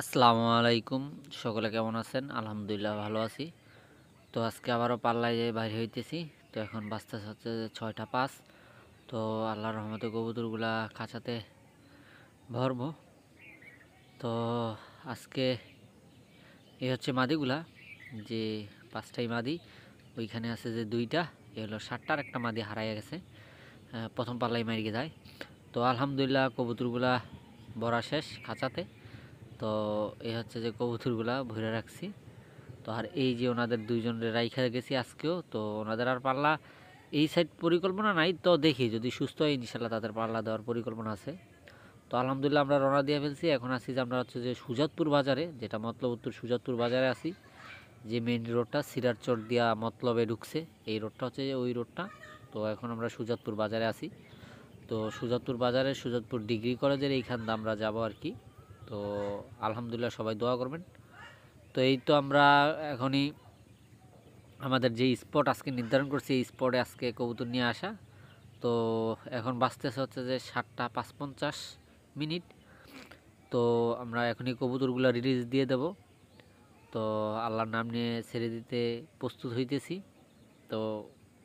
আসসালামু আলাইকুম। সকলে কেমন আছেন? আলহামদুলিল্লাহ ভালো আছি। তো আজকে আবারও পাল্লায় যেয়ে বাইর হইতেছি। তো এখন বাজতেছে হচ্ছে যে ৬টা ৫। তো আল্লাহর রহমতে কবুতরগুলা খাঁচাতে ভরবো। তো আজকে এই হচ্ছে মাদিগুলা, যে ৫টাই মাদি। ওইখানে আছে যে ২টা, এ হলো ৭টার একটা মাদি হারাইয়া গেছে। প্রথম পাল্লাই মারিয়ে যায়। তো আলহামদুলিল্লাহ কবুতরগুলা ভরা শেষ খাঁচাতে। তো এই হচ্ছে যে কবুতরগুলা ভরে রাখছি। তো আর এই যে ওনাদের দুইজনের রাইখা গেছি আজকেও। তো ওনাদের আর পাল্লা এই সাইড পরিকল্পনা নাই, তো দেখি যদি সুস্থ হয় ইনশাল্লাহ তাদের পাল্লা দেওয়ার পরিকল্পনা আছে। তো আলহামদুলিল্লাহ আমরা রওনা দিয়ে ফেলছি। এখন আছি যে আমরা হচ্ছে যে সুজাতপুর বাজারে, যেটা মতলব উত্তর সুজাতপুর বাজারে আছি, যে মেইন রোডটা সিরাজচর দিয়া মতলবে ঢুকছে, এই রোডটা হচ্ছে যে ওই রোডটা। তো এখন আমরা সুজাতপুর বাজারে আছি। তো সুজাতপুর বাজারে সুজাতপুর ডিগ্রি কলেজের এইখান দিয়ে আমরা যাবো আর কি। তো আলহামদুলিল্লাহ সবাই দোয়া করবেন। তো এই তো আমরা এখনই আমাদের যে স্পট আজকে নির্ধারণ করছি, এই স্পটে আজকে কবুতর নিয়ে আসা। তো এখন বাজতেছে হচ্ছে যে ৭টা ৫৫ মিনিট। তো আমরা এখনই কবুতরগুলো রিলিজ দিয়ে দেব। তো আল্লাহর নাম নিয়ে ছেড়ে দিতে প্রস্তুত হইতেছি। তো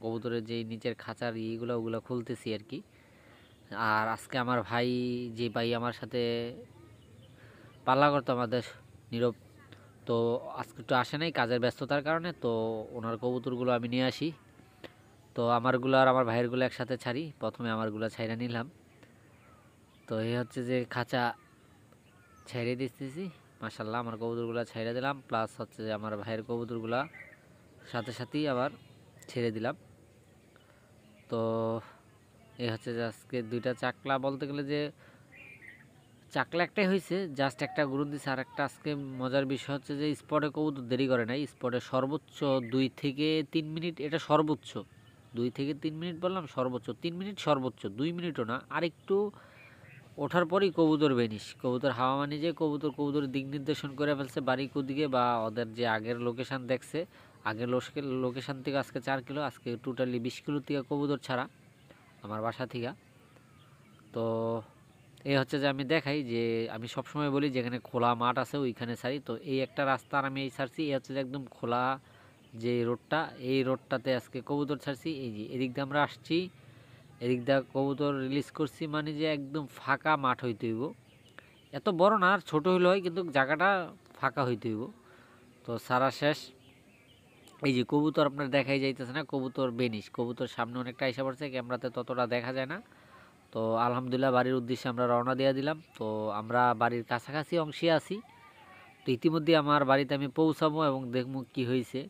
কবুতরের যেই নিচের খাঁচার ইয়েগুলো ওগুলো খুলতেছি আর কি। আর আজকে আমার ভাই, যে ভাই আমার সাথে পাল্লা করতো আমাদের, নীরব, তো আজকে একটু আসে নাই কাজের ব্যস্ততার কারণে। তো ওনার কবুতরগুলো আমি নিয়ে আসি। তো আমারগুলো আর আমার ভাইয়েরগুলো একসাথে ছাড়ি। প্রথমে আমারগুলো ছাইরা নিলাম। তো এই হচ্ছে যে খাঁচা ছাইরে দিতেছি। মাশাল্লাহ আমার কবুতরগুলো ছাইরা দিলাম, প্লাস হচ্ছে যে আমার ভাইয়ের কবুতরগুলো সাথে সাথেই আবার ছেড়ে দিলাম। তো এই হচ্ছে যে আজকে দুইটা চাকলা, বলতে গেলে যে চাকলা একটাই হয়েছে, জাস্ট একটা গুরুন দিছে। আর একটা আজকে মজার বিষয় হচ্ছে যে স্পটে কবুতর দেরি করে নাই। স্পটে সর্বোচ্চ 2 থেকে 3 মিনিট, এটা সর্বোচ্চ 2 থেকে 3 মিনিট বললাম, সর্বোচ্চ 3 মিনিট, সর্বোচ্চ 2 মিনিটও না। আর একটু ওঠার পরই কবুতর বেনিশ, কবুতর হাওয়া মানে যে কবুতর দিক নির্দেশন করে ফেলছে বাড়ি কুদিকে, বা ওদের যে আগের লোকেশান দেখছে, আগের লোকেশান থেকে আজকে 4 কিলো, আজকে টোটালি 20 কিলো থেকে কবুতর ছাড়া আমার বাসা থেকে। তো এই হচ্ছে যে আমি দেখাই যে আমি সবসময় বলি যেখানে খোলা মাঠ আছে ওইখানে ছাড়ি। তো এই একটা রাস্তা আর আমি এই ছাড়ছি, এই হচ্ছে যে একদম খোলা যে রোডটা, এই রোডটাতে আজকে কবুতর ছাড়ছি। এই যে এদিক দিয়ে আমরা আসছি, এদিক দিয়ে কবুতর রিলিজ করছি, মানে যে একদম ফাঁকা মাঠ হইতে হইব। এত বড় না, আর ছোটো হইলে হয়, কিন্তু জায়গাটা ফাঁকা হইতে হইব। তো সারা শেষ। এই যে কবুতর আপনার দেখাই যাইতেছে না, কবুতর বেনিশ, কবুতর সামনে অনেকটা আইসা পড়ছে, ক্যামেরাতে ততটা দেখা যায় না। তো আলহামদুলিল্লাহ বাড়ির উদ্দেশ্যে আমরা রওনা দিয়ে দিলাম। তো আমরা বাড়ির কাছাকাছি অংশে আছি। তো ইতিমধ্যে আমার বাড়িতে আমি পৌঁছাবো এবং দেখবো কি হয়েছে।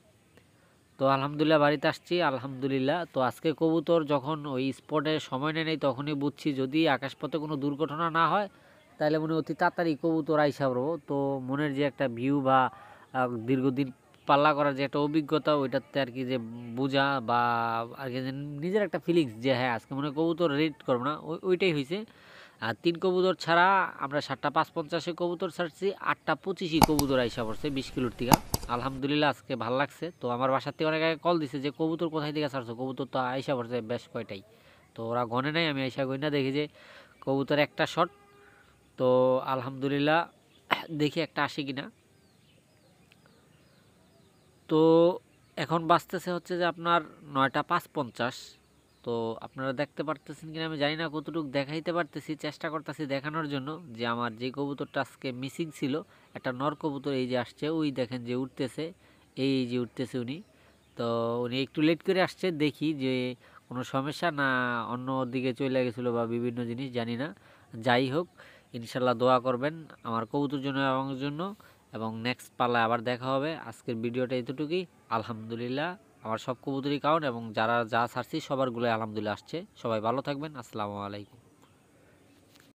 তো আলহামদুলিল্লাহ বাড়িতে আসছি আলহামদুলিল্লাহ। তো আজকে কবুতর যখন ওই স্পটে সময় নেই তখনই বুঝছি যদি আকাশপথে কোনো দুর্ঘটনা না হয় তাহলে মনে অতি তাড়াতাড়ি কবুতর আইসা পড়বো। তো মনের যে একটা ভিউ বা দীর্ঘদিন পাল্লা করার যে একটা অভিজ্ঞতা, ওইটাতে আর কি যে বোঝা বা আর কি যে নিজের একটা ফিলিংস যে হ্যাঁ আজকে মনে কবুতর রেড করবো না, ওইটাই হয়েছে। আর 3 কবুতর ছাড়া আমরা 7টা ৫৫ কবুতর ছাড়ছি, 8টা 25 কবুতর আইসা পড়ছে 20 কিলোর থেকে। আলহামদুলিল্লাহ আজকে ভালো লাগছে। তো আমার বাসার থেকে অনেক আগে কল দিছে যে কবুতর কোথায় থেকে ছাড়ছো, কবুতর তো আইসা পড়ছে বেশ কয়টাই। তো ওরা গনে নাই, আমি আইসা গই না, দেখি যে কবুতর একটা শট। তো আলহামদুলিল্লাহ দেখি একটা আসে কিনা। তো এখন বাজতেছে হচ্ছে যে আপনার 9টা ৫৫। তো আপনারা দেখতে পারতেছেন কিনা আমি জানি না, কতটুকু দেখাইতে পারতেছি, চেষ্টা করতেছি দেখানোর জন্য যে আমার যে কবুতরটা আজকে মিসিং ছিল, একটা নর কবুতর এই যে আসছে, ওই দেখেন যে উঠতেছে, এই যে উঠতেছে উনি। তো উনি একটু লেট করে আসছে, দেখি যে কোনো সমস্যা না অন্য দিকে চলে গেছিলো বা বিভিন্ন জিনিস জানি না। যাই হোক, ইনশাল্লাহ দোয়া করবেন আমার কবুতর জন্য এবং জন্য, এবং নেক্সট পাল্লায় আবার দেখা হবে। আজকের ভিডিওটা এতটুকুই। আলহামদুলিল্লাহ আমার সব কবুতরই কাউন্ট, এবং যারা যা ছাড়ছি সবারগুলোই আলহামদুলিল্লাহ আসছে। সবাই ভালো থাকবেন। আসসালামু আলাইকুম।